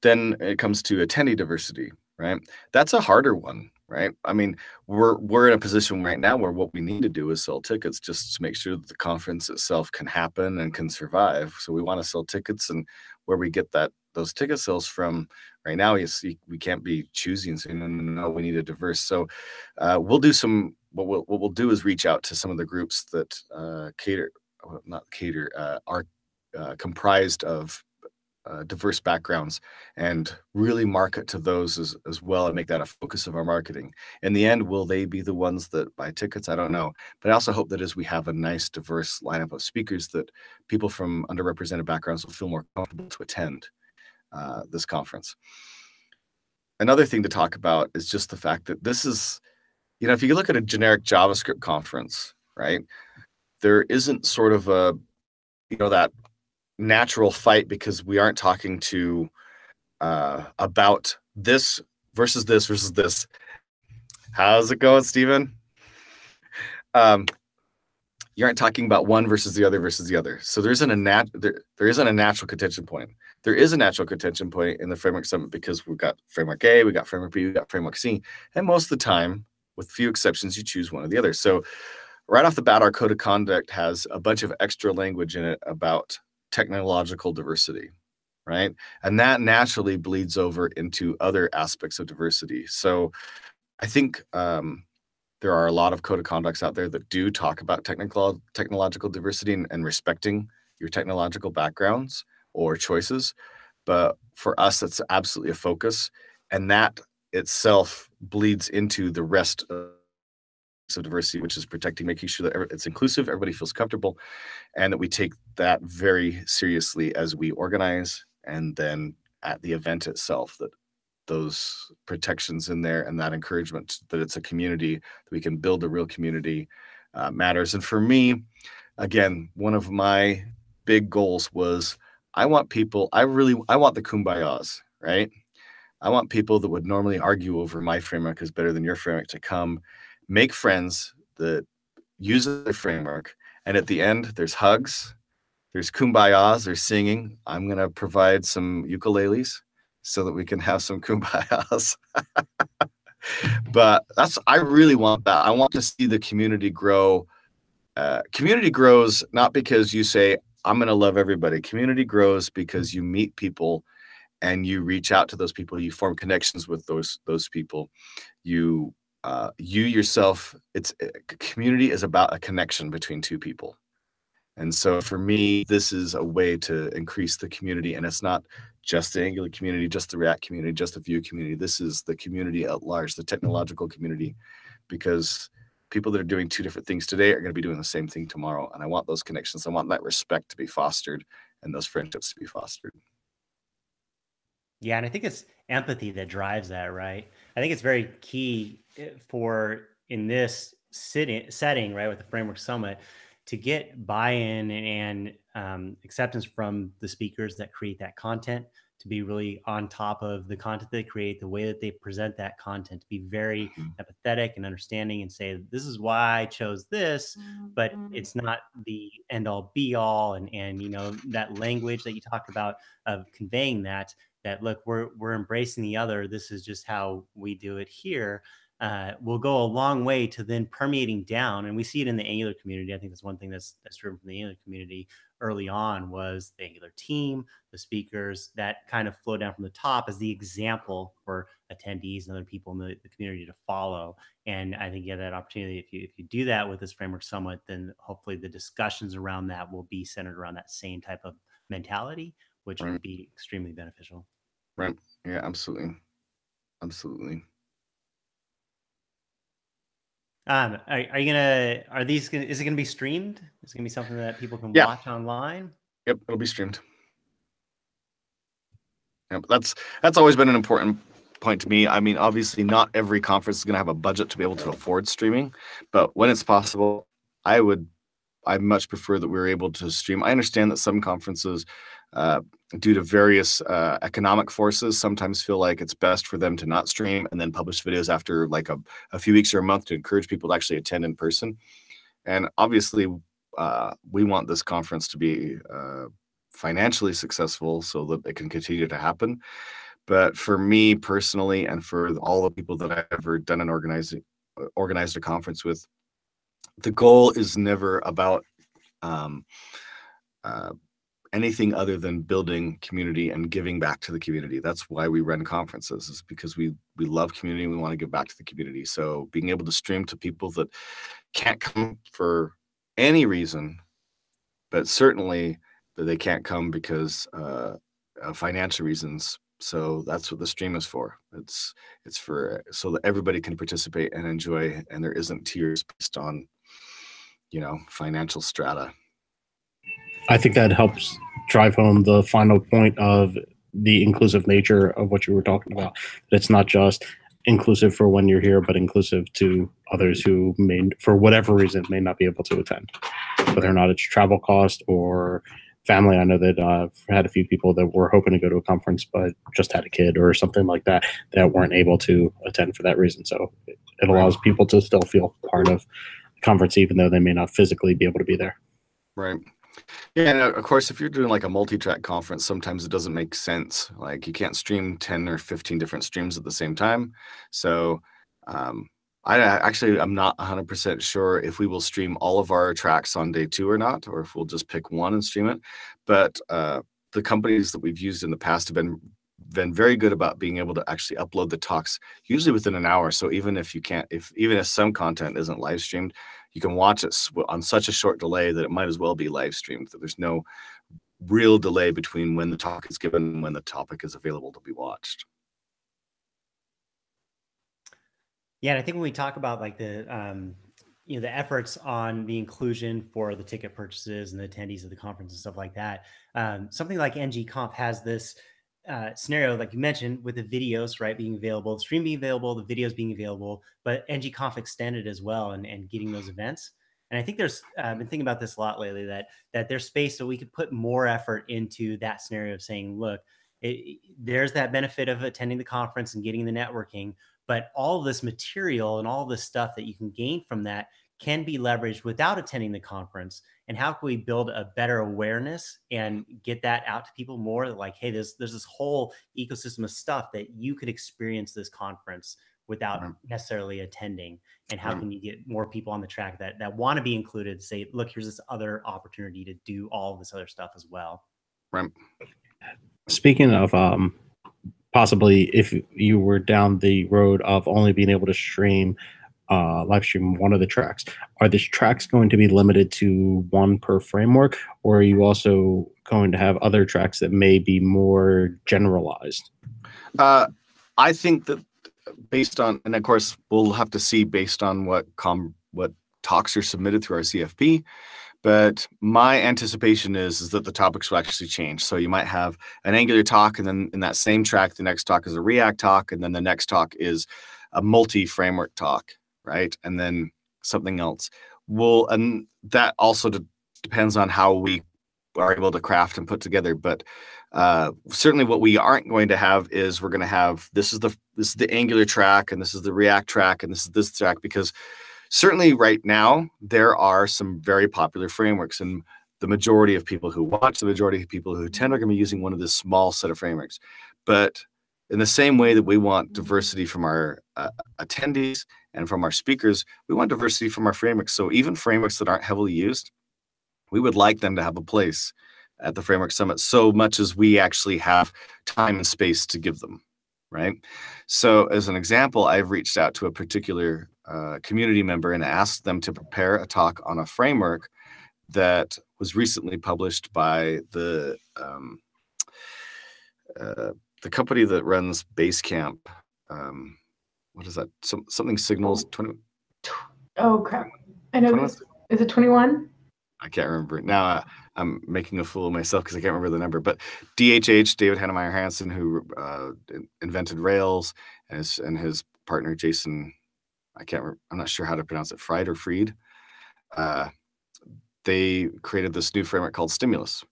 Then it comes to attendee diversity, right? That's a harder one. right? I mean, we're in a position right now where what we need to do is sell tickets just to make sure that the conference itself can happen and can survive. So we want to sell tickets, and where we get those ticket sales from right now, you see, we can't be choosy and say, no, we need a diverse. So we'll do some, what we'll do is reach out to some of the groups that are comprised of diverse backgrounds, and really market to those as well, and make that a focus of our marketing. In the end, will they be the ones that buy tickets? I don't know. But I also hope that as we have a nice, diverse lineup of speakers, that people from underrepresented backgrounds will feel more comfortable to attend this conference. Another thing to talk about is just the fact that this is, if you look at a generic JavaScript conference, right, there isn't sort of a, that natural fight, because we aren't talking to about this versus this versus this. How's it going, Stephen? You aren't talking about one versus the other versus the other. So there isn't a natural contention point. There is a natural contention point in the Framework Summit, because we've got Framework A, we got Framework B, we got Framework C, and most of the time, with few exceptions, you choose one or the other. So right off the bat, our code of conduct has a bunch of extra language in it about technological diversity, right? And that naturally bleeds over into other aspects of diversity. So I think there are a lot of code of conducts out there that do talk about technological diversity and respecting your technological backgrounds or choices. But for us, that's absolutely a focus. And that itself bleeds into the rest of diversity, which is protecting, making sure that it's inclusive, everybody feels comfortable, and that we take that very seriously as we organize, and then at the event itself, that those protections in there and that encouragement that it's a community, that we can build a real community, matters. And for me, again, one of my big goals was I want the kumbayas, right? I want people that would normally argue over my framework is better than your framework to come make friends that use their framework. And at the end, there's hugs, there's kumbayas, there's singing. I'm going to provide some ukuleles so that we can have some kumbayas. But I really want that. I want to see the community grow. Community grows not because you say, I'm going to love everybody. Community grows because you meet people and you reach out to those people. You form connections with those people. You yourself, community is about a connection between two people. And so for me, this is a way to increase the community. And it's not just the Angular community, just the React community, just the Vue community. This is the community at large, the technological community, because people that are doing two different things today are going to be doing the same thing tomorrow. And I want those connections. I want that respect to be fostered and those friendships to be fostered. Yeah, and I think it's empathy that drives that, right? I think it's very key for in this setting, right, with the Framework Summit, to get buy-in and acceptance from the speakers that create that content, to be really on top of the content they create, the way that they present that content, to be very empathetic and understanding, and say, this is why I chose this, but it's not the end all be all. And that language that you talked about of conveying that look, we're embracing the other. This is just how we do it here. Will go a long way to then permeating down, and we see it in the Angular community. I think that's one thing that's driven from the Angular community early on, was the Angular team, the speakers that kind of flow down from the top as the example for attendees and other people in the community to follow. And I think you have that opportunity. If you do that with this Framework Summit, then hopefully the discussions around that will be centered around that same type of mentality, which would be extremely beneficial. Right. Yeah, absolutely. Absolutely. Are is it gonna be streamed? Is it gonna be something that people can watch online? Yep, it'll be streamed. Yep, that's always been an important point to me. I mean, obviously not every conference is gonna have a budget to be able to afford streaming, but when it's possible, I much prefer that we're able to stream. I understand that some conferences, due to various economic forces, sometimes feel like it's best for them to not stream and then publish videos after like a few weeks or a month to encourage people to actually attend in person. And obviously, we want this conference to be financially successful so that it can continue to happen. But for me personally, and for all the people that I've ever done an organized a conference with, the goal is never about um, anything other than building community and giving back to the community. That's why we run conferences, is because we love community and we want to give back to the community. So being able to stream to people that can't come for any reason, but certainly that they can't come because of financial reasons. So that's what the stream is for. It's for so that everybody can participate and enjoy, and there isn't tiers based on, financial strata. I think that helps drive home the final point of the inclusive nature of what you were talking about. It's not just inclusive for when you're here, but inclusive to others who may, for whatever reason, may not be able to attend, whether or not it's travel cost or family. I know that I've had a few people that were hoping to go to a conference, but just had a kid or something like that, that weren't able to attend for that reason. So it allows people to still feel part of the conference, even though they may not physically be able to be there. Right. Yeah, and of course, if you're doing like a multi-track conference, sometimes it doesn't make sense. Like you can't stream 10 or 15 different streams at the same time. So I'm not 100% sure if we will stream all of our tracks on day 2 or not, or if we'll just pick one and stream it. But the companies that we've used in the past have been very good about being able to actually upload the talks usually within an hour. So even if some content isn't live streamed, you can watch it on such a short delay that it might as well be live streamed, that there's no real delay between when the talk is given and when the topic is available to be watched. Yeah, and I think when we talk about like the efforts on the inclusion for the ticket purchases and the attendees of the conference and stuff like that, something like ngConf has this scenario, like you mentioned, with the videos, right, being available, the stream being available, the videos being available, but ngConf extended as well, and getting those events. And I think there's I've been thinking about this a lot lately, that there's space so we could put more effort into that scenario of saying, look, there's that benefit of attending the conference and getting the networking, but all this material and all this stuff that you can gain from that can be leveraged without attending the conference. And how can we build a better awareness and get that out to people more? Like, hey, there's this whole ecosystem of stuff that you could experience this conference without necessarily attending. And how can you get more people on the track that want to be included, say, look, here's this other opportunity to do all this other stuff as well. Right. Speaking of possibly if you were down the road of only being able to live stream one of the tracks, are the tracks going to be limited to one per framework, or are you also going to have other tracks that may be more generalized? I think that based on, and of course we'll have to see based on what talks are submitted through our CFP, but my anticipation is that the topics will actually change. So you might have an Angular talk, and then in that same track, the next talk is a React talk, and then the next talk is a multi-framework talk, right? And then something else. And that also depends on how we are able to craft and put together. But certainly what we aren't going to have is we're going to have, this is the Angular track, and this is the React track, and this is this track, because certainly right now, there are some very popular frameworks, and the majority of people who watch, the majority of people who attend are going to be using one of this small set of frameworks. But in the same way that we want diversity from our attendees and from our speakers, we want diversity from our frameworks. So even frameworks that aren't heavily used, we would like them to have a place at the Framework Summit, so much as we actually have time and space to give them, right? So as an example, I've reached out to a particular community member and asked them to prepare a talk on a framework that was recently published by the company that runs Basecamp. What is that? Something Signals 20. Oh crap! I know this. Is it 21? I can't remember now. I'm making a fool of myself because I can't remember the number. But DHH, David Hannemeyer Hansen, who invented Rails, and his partner Jason, I'm not sure how to pronounce it, Fried or Freed. They created this new framework called Stimulus.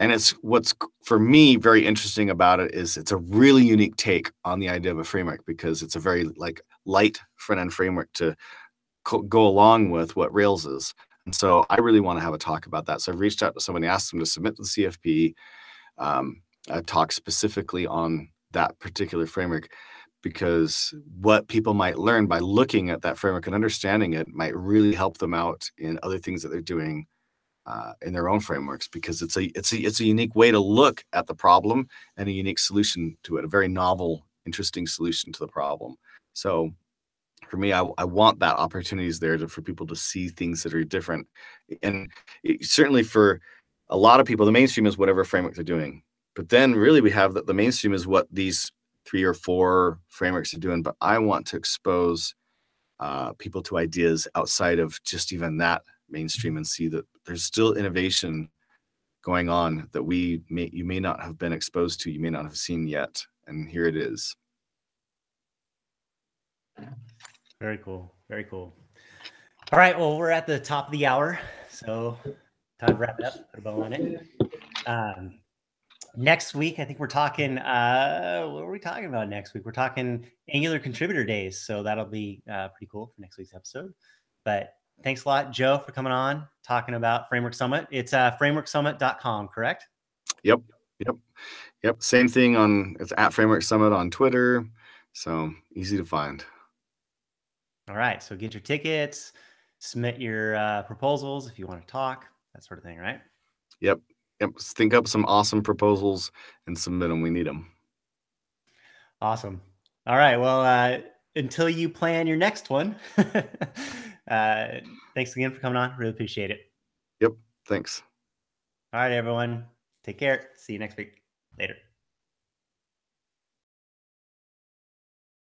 And it's what's for me very interesting about it is it's a really unique take on the idea of a framework, because it's a very light front-end framework to go along with what Rails is. And so I really want to have a talk about that. So I've reached out to somebody, asked them to submit to the CFP, a talk specifically on that particular framework, because what people might learn by looking at that framework and understanding it might really help them out in other things that they're doing in their own frameworks, because it's a unique way to look at the problem and a unique solution to it, a very novel, interesting solution to the problem. So for me, I want that opportunities there for people to see things that are different. And certainly for a lot of people, the mainstream is whatever framework they're doing. But then really we have the mainstream is what these 3 or 4 frameworks are doing. But I want to expose people to ideas outside of just even that mainstream, and see that there's still innovation going on that you may not have been exposed to, you may not have seen yet, and here it is. Very cool. Very cool. All right. Well, we're at the top of the hour, so time to wrap it up. Put a bow on it. Next week, I think we're talking. What are we talking about next week? We're talking Angular Contributor Days, so that'll be pretty cool for next week's episode. But thanks a lot, Joe, for coming on, talking about Framework Summit. It's frameworksummit.com, correct? Yep. Same thing it's at Framework Summit on Twitter, so easy to find. All right, so get your tickets, submit your proposals if you want to talk, that sort of thing, right? Yep. Think up some awesome proposals and submit them. We need them. Awesome. All right. Well, until you plan your next one, thanks again for coming on. Really appreciate it. Yep. Thanks. All right, everyone. Take care. See you next week. Later.